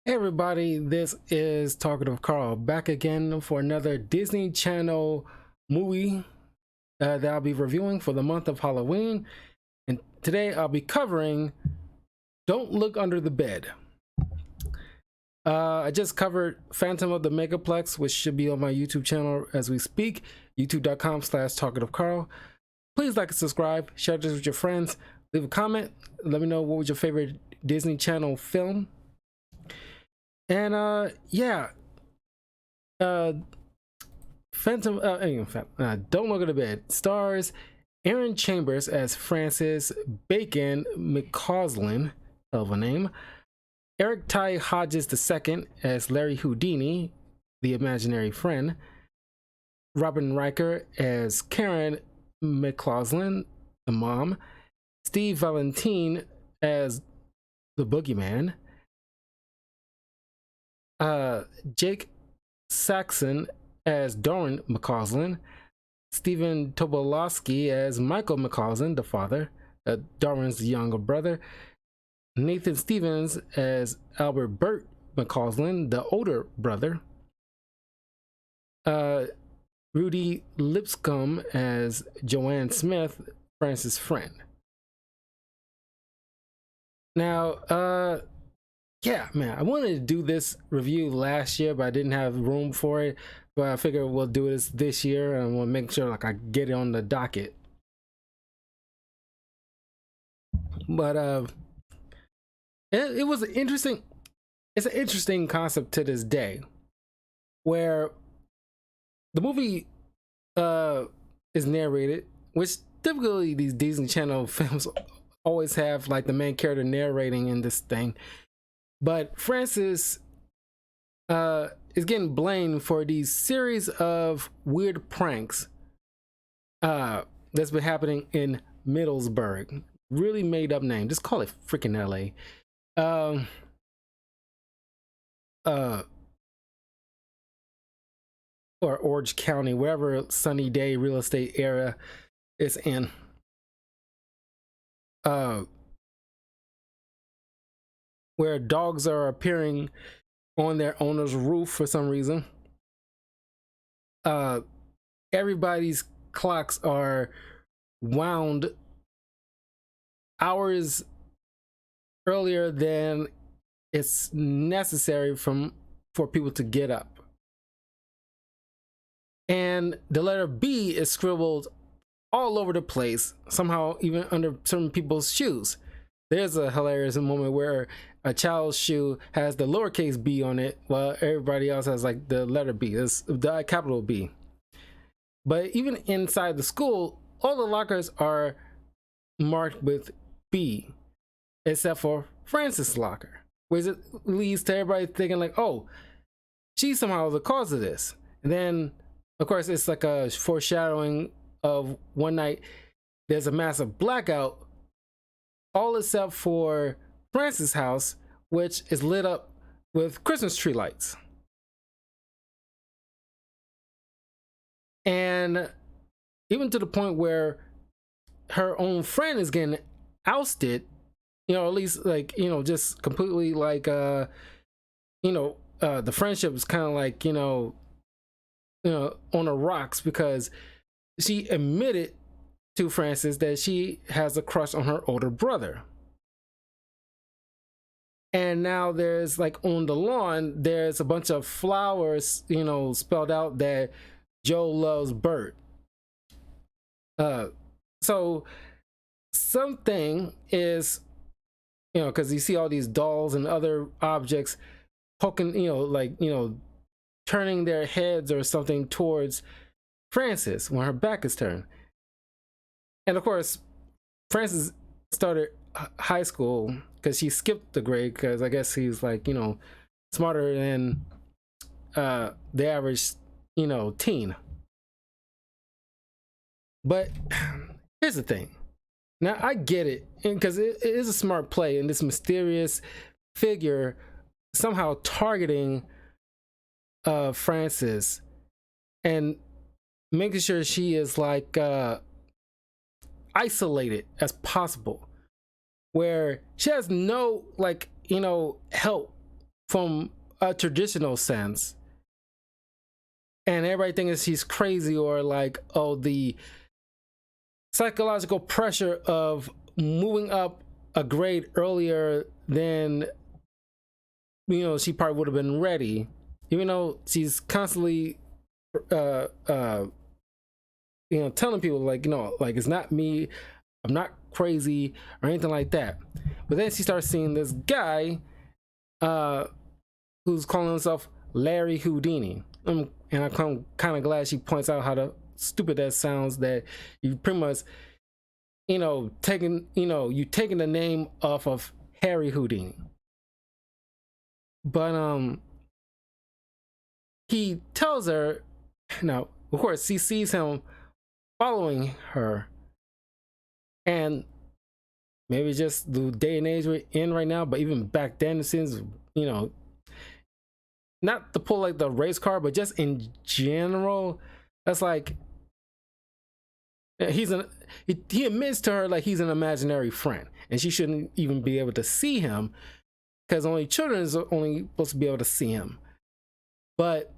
Hey everybody, this is Talkative Carl back again for another Disney Channel movie that I'll be reviewing for the month of Halloween. And today I'll be covering Don't Look Under the Bed. I just covered Phantom of the Megaplex, which should be on my YouTube channel as we speak, youtube.com/talkativecarl. Please like and subscribe, share this with your friends, leave a comment, let me know what was your favorite Disney Channel film. And Phantom Don't Look at the Bed stars Aaron Chambers as Francis Bacon McCausland, hell of a name, Eric Ty Hodges II as Larry Houdini, the imaginary friend, Robin Riker as Karen McCausland, the mom, Steve Valentine as the boogeyman, Jake Saxon as Doran McCausland, Stephen Tobolowsky as Michael McCausland, the father, Darwin's younger brother, Nathan Stevens as Albert Burt McCausland, the older brother, Rudy Lipscomb as Joanne Smith, Francis' friend. Now, yeah, man, I wanted to do this review last year, but I didn't have room for it. But I figured we'll do this year, and I want to make sure like I get it on the docket. But it was an interesting. It's an interesting concept to this day, where the movie is narrated, which typically these Disney Channel films always have like the main character narrating in this thing. But Francis is getting blamed for these series of weird pranks that's been happening in Middlesbrough. Really made up name. Just call it freaking LA. Or Orange County, wherever sunny day real estate area it's in. Where dogs are appearing on their owner's roof for some reason. Everybody's clocks are wound hours earlier than it's necessary for people to get up. And the letter B is scribbled all over the place, somehow even under certain people's shoes. There's a hilarious moment where a child's shoe has the lowercase b on it, while everybody else has like the letter B. It's the capital B. But even inside the school, all the lockers are marked with B, except for Francis' locker, which leads to everybody thinking like, oh, she's somehow the cause of this. And then, of course, it's like a foreshadowing of one night there's a massive blackout, all except for Francis' house, which is lit up with Christmas tree lights. And even to the point where her own friend is getting ousted, at least like, just completely like, the friendship is kind of like, on the rocks, because she admitted to Francis that she has a crush on her older brother. And now there's like on the lawn, there's a bunch of flowers, spelled out that Joe loves Bert. So something is, because you see all these dolls and other objects poking, turning their heads or something towards Francis when her back is turned. And of course, Francis started high school because she skipped the grade, because I guess he's like, smarter than the average, teen. But here's the thing. Now, I get it, because it is a smart play, and this mysterious figure somehow targeting Francis and making sure she is like isolated as possible, where she has no like help from a traditional sense, and everybody thinks he's crazy, or like, oh, the psychological pressure of moving up a grade earlier than, you know, she probably would have been ready, even though she's constantly uh uh you know, telling people like, you know, like, it's not me, I'm not crazy or anything like that. But then she starts seeing this guy who's calling himself Larry Houdini. And I'm kind of glad she points out how stupid that sounds, that you pretty much, you know, taking the name off of Harry Houdini. But he tells her, now of course she sees him following her, and maybe just the day and age we're in right now, but even back then it seems, you know, not to pull like the race car, but just in general, that's like, he admits to her like he's an imaginary friend, and she shouldn't even be able to see him, because only children is only supposed to be able to see him. But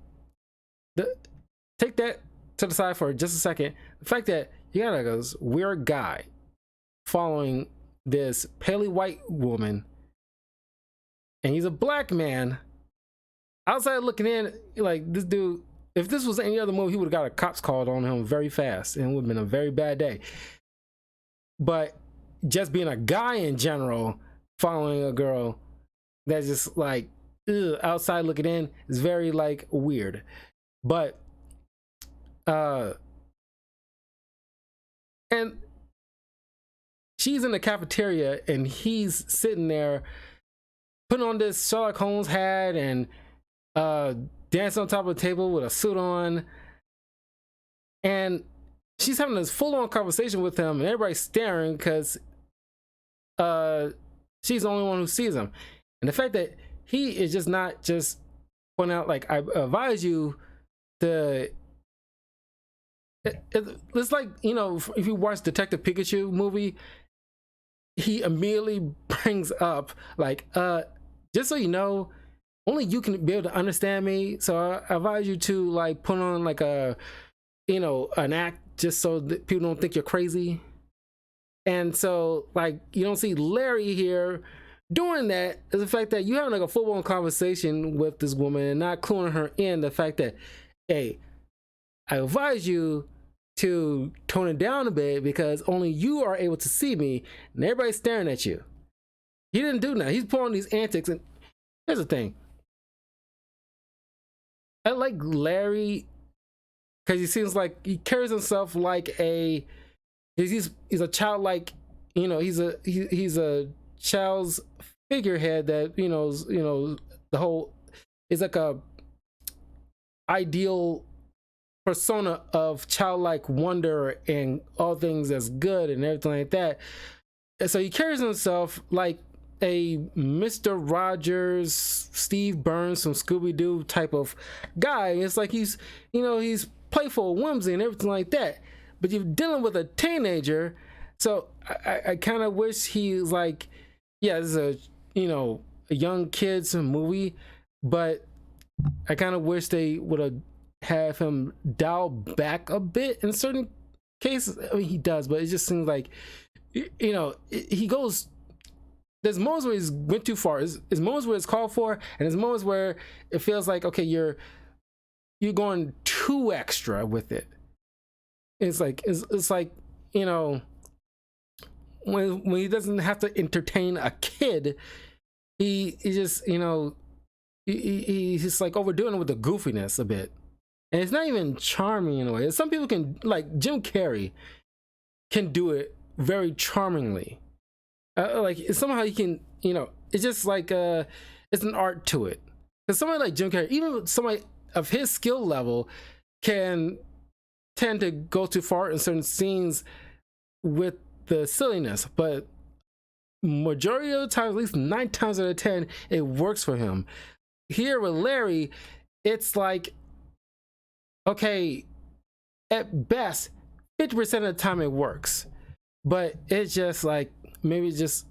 take that to the side for just a second. The fact that you got like a weird guy following this paley white woman, and he's a black man, outside looking in, like, this dude, if this was any other movie, he would have got a cops called on him very fast, and it would have been a very bad day. But just being a guy in general following a girl that's just like, outside looking in, is very like weird. But and she's in the cafeteria, and he's sitting there putting on this Sherlock Holmes hat and dancing on top of the table with a suit on, and she's having this full-on conversation with him, and everybody's staring because she's the only one who sees him. And the fact that he is just not just pointing out, like, I advise you to, it's like, you know, if you watch Detective Pikachu movie, he immediately brings up like, just so you know, only you can be able to understand me, so I advise you to like put on like a, you know, an act, just so that people don't think you're crazy. And so like, you don't see Larry here doing that, is the fact that you having like a full-blown conversation with this woman and not cluing her in the fact that, hey, I advise you to tone it down a bit because only you are able to see me and everybody's staring at you. He didn't do that. He's pulling these antics. And here's the thing, I like Larry because he seems like he carries himself like he's a childlike, you know, he's a child's figurehead that, you know, the whole is like a ideal persona of childlike wonder and all things that's good and everything like that. And so he carries himself like a Mr. Rogers, Steve Burns from Scooby-Doo type of guy. It's like he's, you know, he's playful, whimsy and everything like that, but you're dealing with a teenager. So I kind of wish he's like, yeah, this is a, you know, a young kids movie, but I kind of wish they would have him dial back a bit in certain cases. I mean, he does, but it just seems like, you know, he goes, there's moments where he's went too far. There's moments where it's called for, and there's moments where it feels like, okay, you're going too extra with it. It's like, you know, when he doesn't have to entertain a kid, he just, you know, he's just like overdoing it with the goofiness a bit. And it's not even charming in a way. Some people can, like Jim Carrey can do it very charmingly. Like somehow he can, you know, it's just like it's an art to it. Because somebody like Jim Carrey, even somebody of his skill level, can tend to go too far in certain scenes with the silliness. But majority of the time, at least 9 times out of 10, it works for him. Here with Larry, it's like, okay, at best 50% of the time it works, but it's just like, maybe just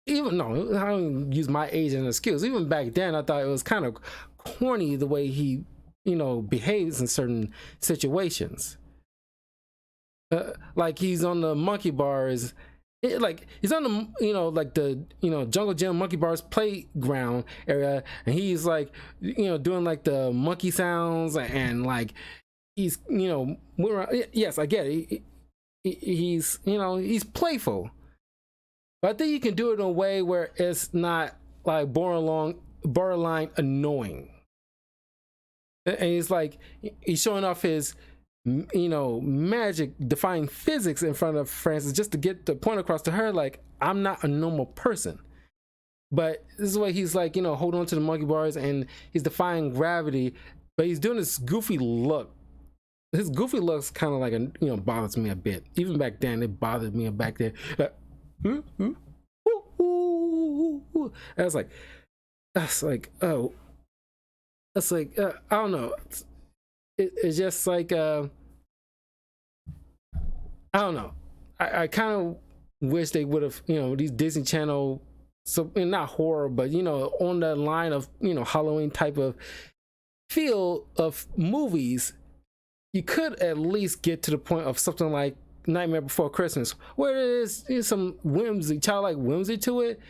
even no, I don't use my age as an excuse. Even back then, I thought it was kind of corny the way he, behaves in certain situations. Like he's on the monkey bars, like he's on the like the jungle gym monkey bars playground area, and he's like doing like the monkey sounds, and like he's yes, I get it. He's he's playful, but I think you can do it in a way where it's not like borderline annoying. And he's like he's showing off his magic defying physics in front of Frances just to get the point across to her, like, I'm not a normal person. But this is why he's like, hold on to the monkey bars, and he's defying gravity, but he's doing this goofy look. His goofy looks kind of like bothers me a bit. Even back then, it bothered me back then. Like, that's like, oh, that's like, I don't know. It's just like I don't know. I kind of wish they would have these Disney Channel, so not horror, but on the line of Halloween type of feel of movies. You could at least get to the point of something like Nightmare Before Christmas, where there's some whimsy, childlike whimsy to it.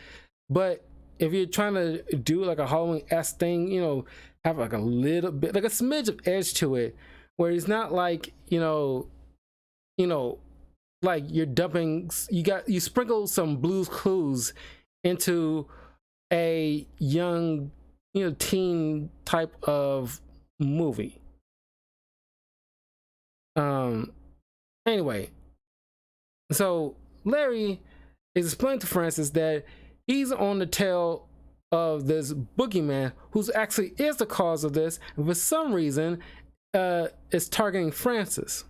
But if you're trying to do like a Halloween-esque thing, have like a little bit, like a smidge of edge to it, where it's not like like you're dumping, you sprinkle some Blue's Clues into a young teen type of movie. Anyway, so Larry is explaining to Frances that he's on the tail of this boogeyman who's actually is the cause of this, and for some reason is targeting Frances.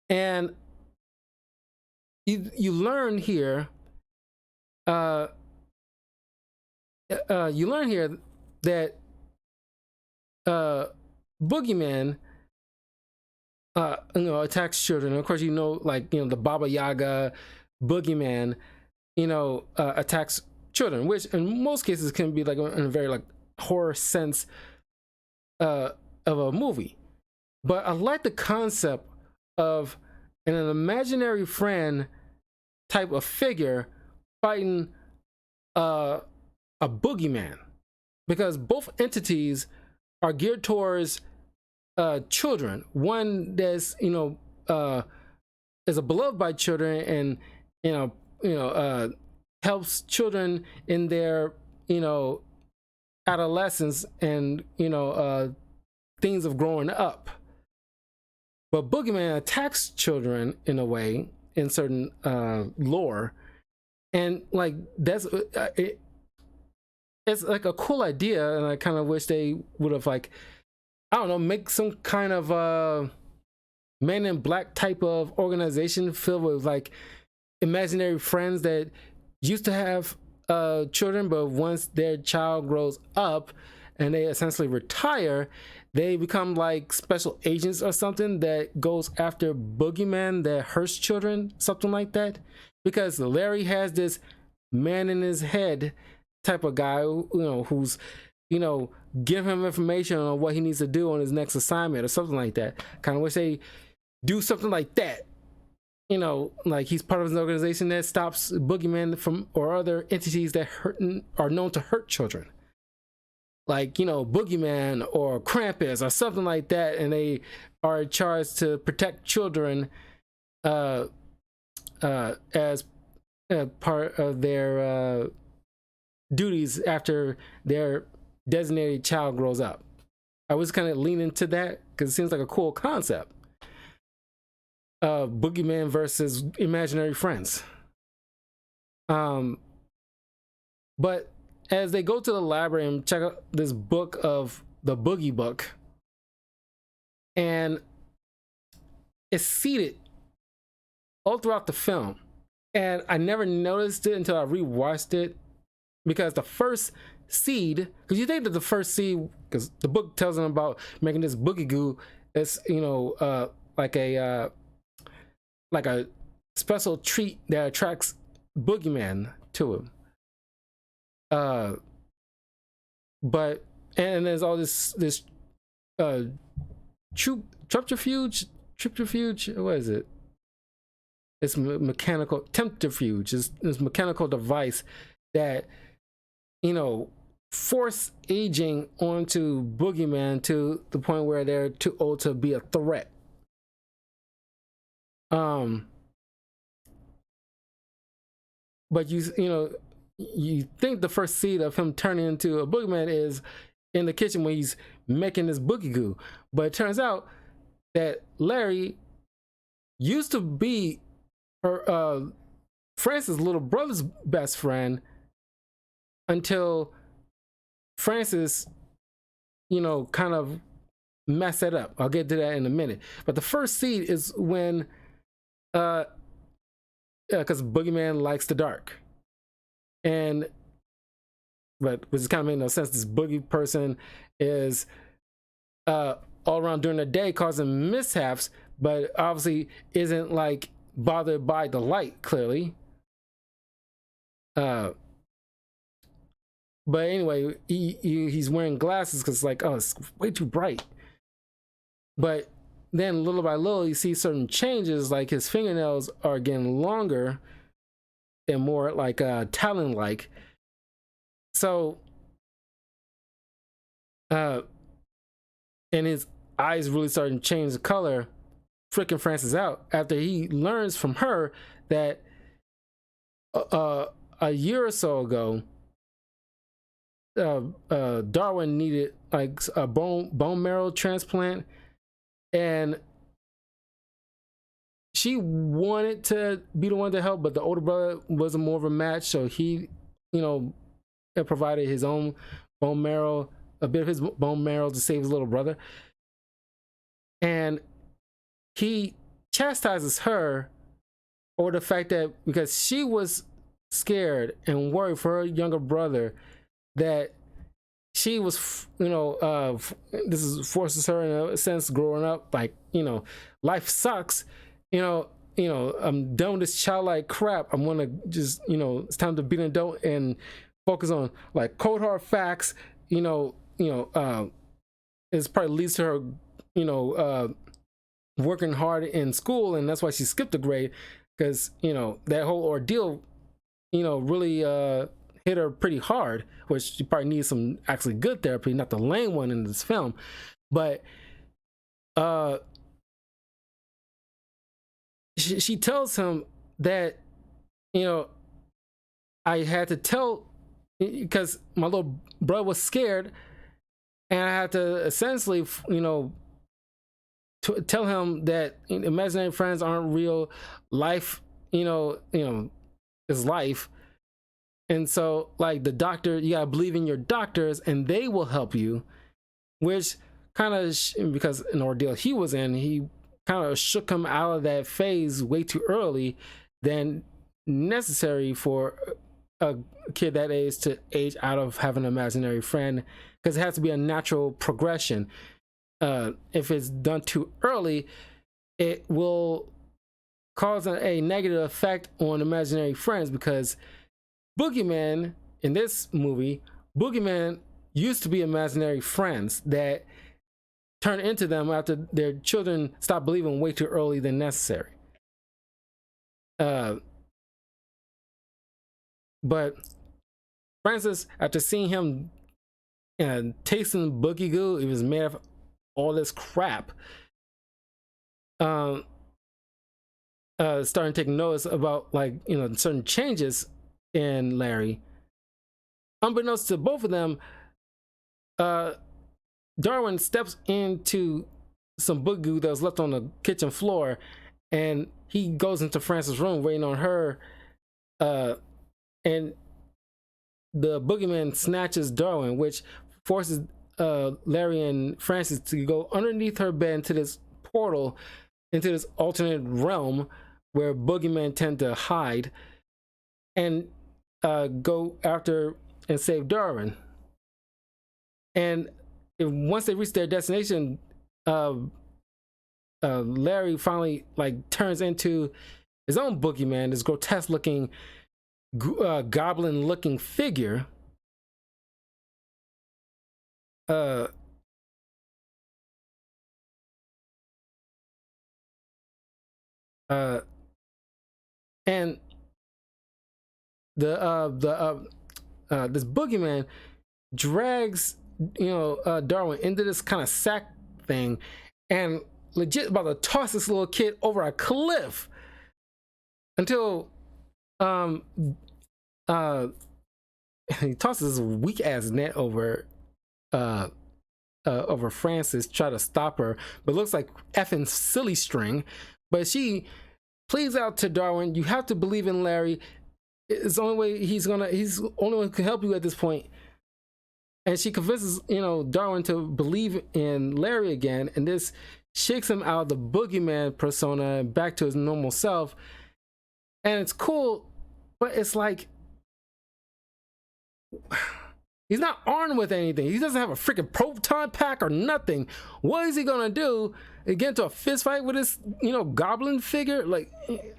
And you learn here that boogeyman attacks children. And of course, like the Baba Yaga boogeyman attacks children, which in most cases can be like in a very like horror sense of a movie. But I like the concept of an imaginary friend type of figure fighting a boogeyman, because both entities are geared towards children. One that's is beloved by children, and helps children in their adolescence and things of growing up. But boogeyman attacks children in a way, in certain lore, and like that's it's like a cool idea, and I kind of wish they would have like, I don't know, make some kind of Men in Black type of organization filled with like imaginary friends that used to have children, but once their child grows up and they essentially retire, they become like special agents or something that goes after boogeyman that hurts children, something like that. Because Larry has this man in his head type of guy, who's give him information on what he needs to do on his next assignment or something like that. Kind of wish they do something like that. Like he's part of an organization that stops boogeyman from, or other entities that are known to hurt children. Like, boogeyman or Krampus or something like that, and they are charged to protect children as part of their duties after their designated child grows up. I was kind of leaning to that because it seems like a cool concept. Boogeyman versus imaginary friends. But as they go to the library and check out this book of the Boogie Book, and it's seated all throughout the film, and I never noticed it until I rewatched it, because the first seed, because you think that the first seed, because the book tells them about making this boogie goo, it's like a special treat that attracts boogeyman to him. But and there's all this subterfuge. What is it? It's mechanical tempterfuge. It's this mechanical device that, you know, force aging onto boogeyman to the point where they're too old to be a threat. But you know, you think the first seed of him turning into a boogeyman is in the kitchen when he's making this boogie goo, but it turns out that Larry used to be her Francis' little brother's best friend until Francis, you know, kind of messed that up. I'll get to that in a minute. But the first seed is when because boogeyman likes the dark, but which kind of made no sense. This boogie person is all around during the day causing mishaps, but obviously isn't like bothered by the light, clearly. But anyway, he's wearing glasses because like, oh, it's way too bright. But then little by little, you see certain changes, like his fingernails are getting longer and more like talon-like. So, and his eyes really starting to change the color, freaking Francis out after he learns from her that a year or so ago, Darwin needed like a bone marrow transplant, and she wanted to be the one to help, but the older brother wasn't more of a match, so he, you know, provided his own bone marrow, a bit of his bone marrow to save his little brother. And he chastises her over the fact that because she was scared and worried for her younger brother, that she was, you know, this is forces her in a sense growing up, like, you know, life sucks, you know, I'm done with this childlike crap. I'm gonna just, you know, it's time to beat an adult and focus on like cold hard facts. It's probably leads to her, you know, working hard in school, and that's why she skipped a grade, because, you know, that whole ordeal, you know, really hit her pretty hard, which she probably needs some actually good therapy, not the lame one in this film. But she tells him that, you know, I had to tell, because my little brother was scared, and I had to essentially, you know, to tell him that imaginary friends aren't real. Life, you know, is life. And so, like, the doctor, you gotta believe in your doctors, and they will help you. Which kind of, because an ordeal he was in, he kind of shook him out of that phase way too early than necessary for a kid that age to age out of having an imaginary friend, because it has to be a natural progression. If it's done too early, it will cause a negative effect on imaginary friends, because boogeyman in this movie, boogeyman used to be imaginary friends that turn into them after their children stop believing way too early than necessary. But Francis, after seeing him tasting boogie goo, it was made of all this crap, starting to take notice about, like, you know, certain changes in Larry. Unbeknownst to both of them, Darwin steps into some boogie goo that was left on the kitchen floor, and he goes into Frances' room waiting on her, and the boogeyman snatches Darwin, which forces Larry and Frances to go underneath her bed into this portal, into this alternate realm where boogeymen tend to hide, and go after and save Darwin. And once they reach their destination, Larry finally, like, turns into his own boogeyman, this grotesque looking goblin looking figure. uh uh and this boogeyman drags Darwin into this kind of sack thing, and legit about to toss this little kid over a cliff until he tosses this weak ass net over over Frances, try to stop her, but looks like effing silly string. But she pleads out to Darwin, you have to believe in Larry. It's the only way he's the only one who can help you at this point. And she convinces Darwin to believe in Larry again, and this shakes him out of the boogeyman persona back to his normal self. And it's cool, but it's like he's not armed with anything. He doesn't have a freaking proton pack or nothing. What is he gonna do? Get into a fist fight with this goblin figure? Like,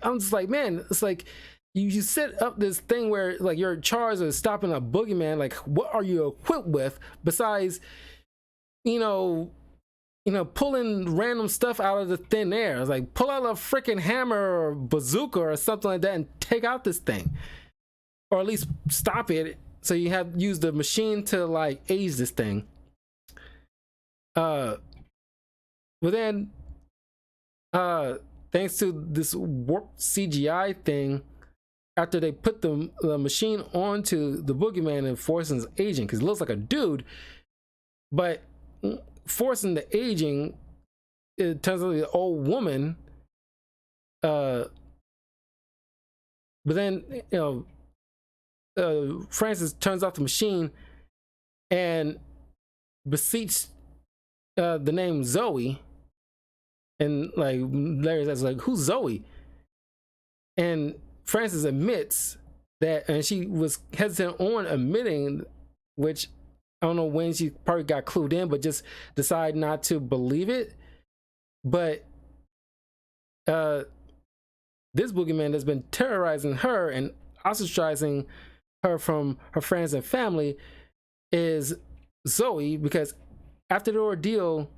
I'm just like, man, it's like you set up this thing where like you're charged with stopping a boogeyman. Like, what are you equipped with besides pulling random stuff out of the thin air? It's like, pull out a freaking hammer or bazooka or something like that and take out this thing, or at least stop it. So you have used the machine to like age this thing. But then thanks to this warped CGI thing, after they put the machine onto the boogeyman and forcing his aging, because it looks like a dude, but forcing the aging, it turns out to be an old woman. But then Frances turns off the machine and beseeches the name Zoe, and like Larry says, like, who's Zoe? And Frances admits that, and she was hesitant on admitting, which I don't know when she probably got clued in, but just decided not to believe it. But this boogeyman that's been terrorizing her and ostracizing her from her friends and family is Zoe, because after the ordeal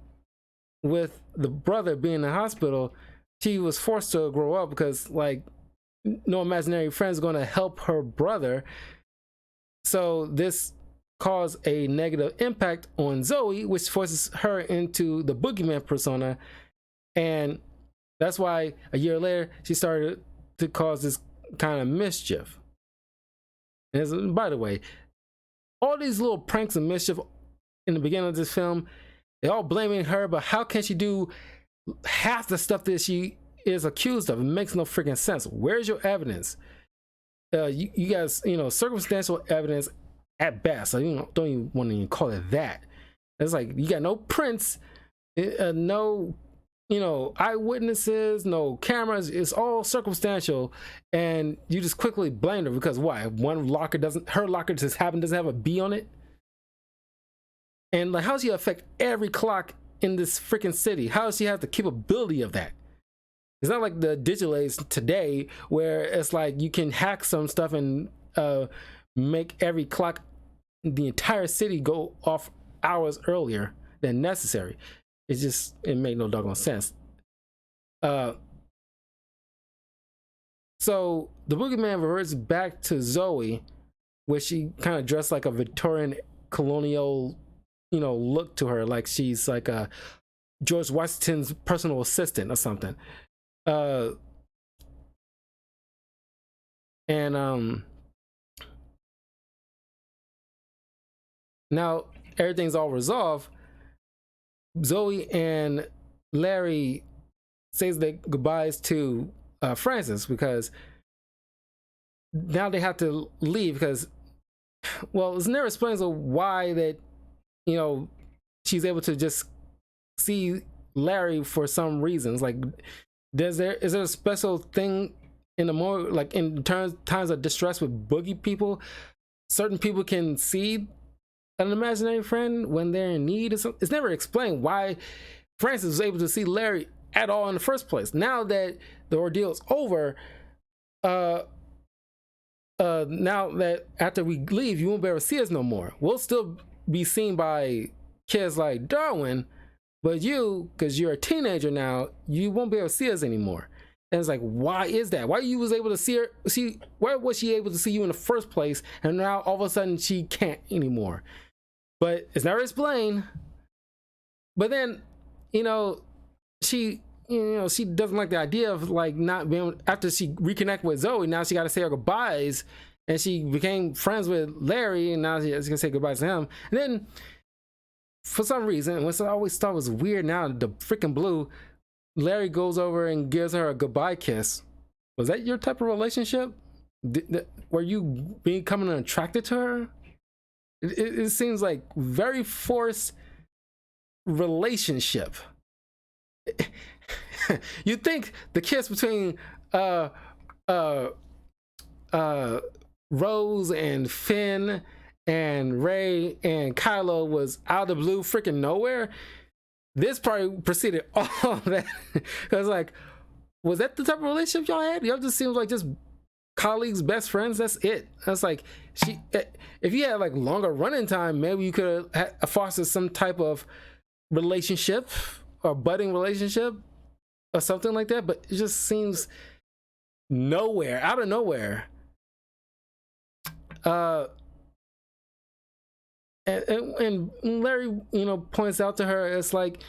with the brother being in the hospital, she was forced to grow up because like no imaginary friend is going to help her brother. So this caused a negative impact on Zoe, which forces her into the boogeyman persona, and that's why a year later she started to cause this kind of mischief. And by the way, all these little pranks and mischief in the beginning of this film, they're all blaming her, but how can she do half the stuff that she is accused of? It makes no freaking sense. Where's your evidence? You guys, circumstantial evidence at best. So don't even want to even call it that. It's like you got no prints, no eyewitnesses, no cameras. It's all circumstantial, and you just quickly blame her because why? Her locker doesn't have a B on it. And like, how does she affect every clock in this freaking city? How does she have the capability of that? It's not like the digital age today where it's like you can hack some stuff and make every clock in the entire city go off hours earlier than necessary. It made no doggone sense. So the boogeyman reverts back to Zoe, where she kind of dressed like a Victorian colonial look to her, like she's like a George Washington's personal assistant or something. Now everything's all resolved. Zoe and Larry says their goodbyes to Frances, because now they have to leave because, well, it's never explains why that she's able to just see Larry for some reasons. Like, is there a special thing in the more like in times of distress with boogie people? Certain people can see an imaginary friend when they're in need. It's never explained why Frances was able to see Larry at all in the first place. Now that the ordeal is over, now that after we leave, you won't be able to see us no more. We'll still be seen by kids like Darwin, but you, because you're a teenager now, you won't be able to see us anymore. And it's like, why is that? Why you was able to see her? See, why was she able to see you in the first place, and now all of a sudden she can't anymore? But it's never explained. But then, she doesn't like the idea of like not being, after she reconnect with Zoe, now she got to say her goodbyes, and she became friends with Larry, and now she's gonna say goodbyes to him. And then for some reason, which I always thought was weird, now the freaking blue, Larry goes over and gives her a goodbye kiss. Was that your type of relationship? Were you becoming attracted to her? It seems like very forced relationship. You think the kiss between Rose and Finn and Ray and Kylo was out of the blue, freaking nowhere? This probably preceded all of that. Because, like, was that the type of relationship y'all had? Y'all just seems like just colleagues, best friends. That's it. That's like, if you had like longer running time, maybe you could have fostered some type of relationship or budding relationship or something like that. But it just seems nowhere, out of nowhere. And Larry, points out to her, it's like,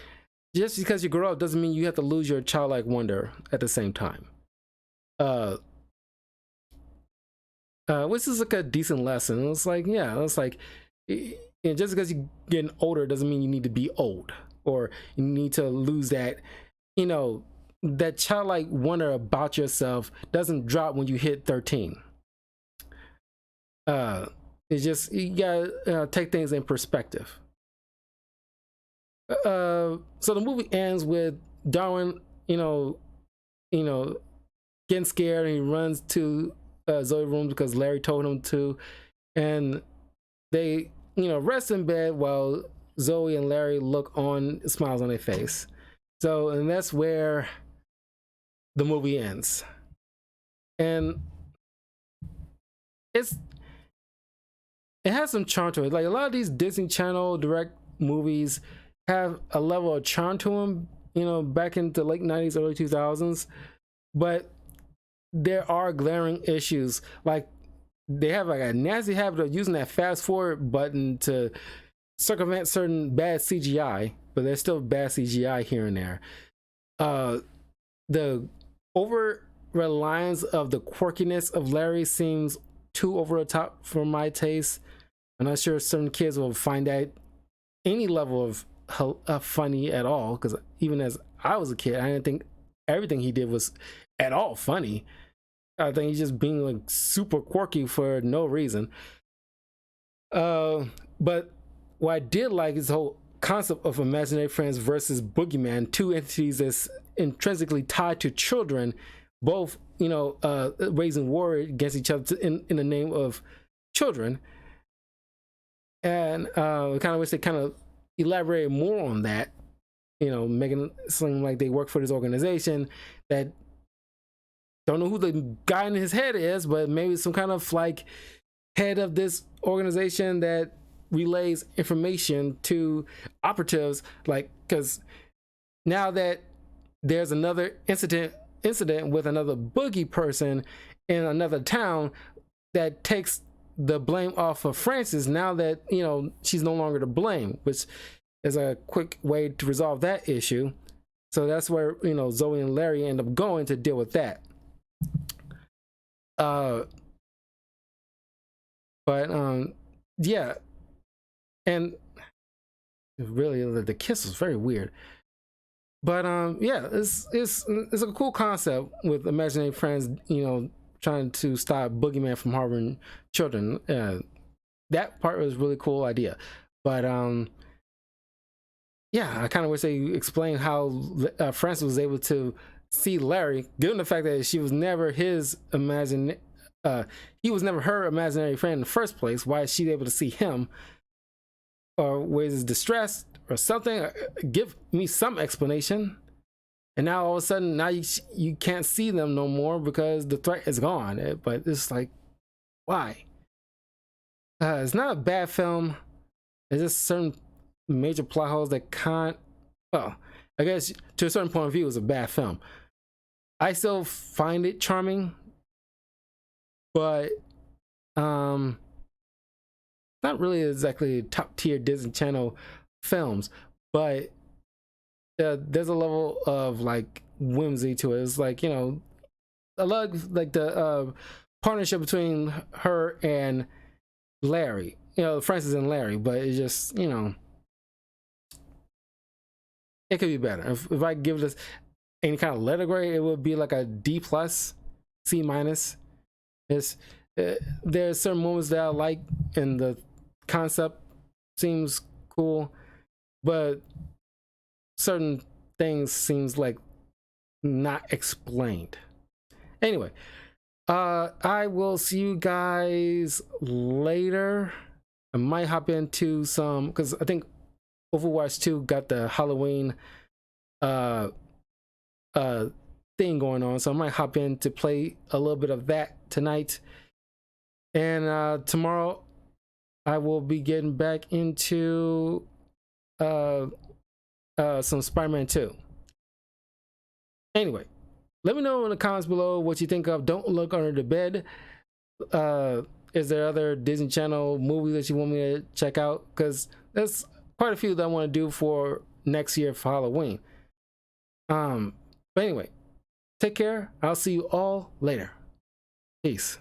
just because you grow up doesn't mean you have to lose your childlike wonder at the same time. Which is like a decent lesson. It's like, yeah, it's like, just because you're getting older doesn't mean you need to be old, or you need to lose that, that childlike wonder about yourself doesn't drop when you hit 13. It's just, you gotta take things in perspective. So the movie ends with Darwin, getting scared, and he runs to Zoe's room because Larry told him to, and they, rest in bed while Zoe and Larry look on, smiles on their face. So, and that's where the movie ends. And it has some charm to it. Like, a lot of these Disney Channel direct movies have a level of charm to them, back into late 90s, early 2000s. But there are glaring issues. Like, they have like a nasty habit of using that fast forward button to circumvent certain bad CGI, but there's still bad CGI here and there. The over reliance of the quirkiness of Larry seems too over the top for my taste. I'm not sure certain kids will find that any level of funny at all, because even as I was a kid, I didn't think everything he did was at all funny. I think he's just being like super quirky for no reason. But what I did like is the whole concept of imaginary friends versus boogeyman, two entities that's intrinsically tied to children, both raising war against each other in the name of children. And I kind of wish they kind of elaborated more on that, making it seem like they work for this organization that don't know who the guy in his head is, but maybe some kind of like head of this organization that relays information to operatives. Like, because now that there's another incident with another boogie person in another town that takes the blame off of Frances, now that she's no longer to blame, which is a quick way to resolve that issue. So that's where Zoe and Larry end up going to deal with that. Yeah, and really the kiss was very weird. But yeah, it's a cool concept with imaginary friends, trying to stop boogeyman from harboring children. That part was a really cool idea. But yeah, I kind of wish they explained how Frances was able to see Larry, given the fact that she was never his he was never her imaginary friend in the first place. Why is she able to see him? Or was he distressed or something? Give me some explanation. And now all of a sudden, now you can't see them no more because the threat is gone. But it's like, Why? It's not a bad film. It's just certain major plot holes that can't. Well, I guess to a certain point of view, it's a bad film. I still find it charming, but not really exactly top tier Disney Channel films. But there's a level of like whimsy to it. It's like, you know, I love like the partnership between her and Larry, you know, Francis and Larry, but it's just, you know, it could be better. If I give this any kind of letter grade, it would be like a D plus, C minus. It's there's certain moments that I like, and the concept seems cool, but certain things seems like not explained. Anyway, I will see you guys later. I might hop into some, because I think Overwatch 2 got the Halloween uh thing going on, so I might hop in to play a little bit of that tonight. And tomorrow I will be getting back into some Spider-Man 2. Anyway, let me know in the comments below what you think of Don't Look Under the Bed. Is there other Disney Channel movies that you want me to check out? Because there's quite a few that I want to do for next year for Halloween. But anyway, take care. I'll see you all later. Peace.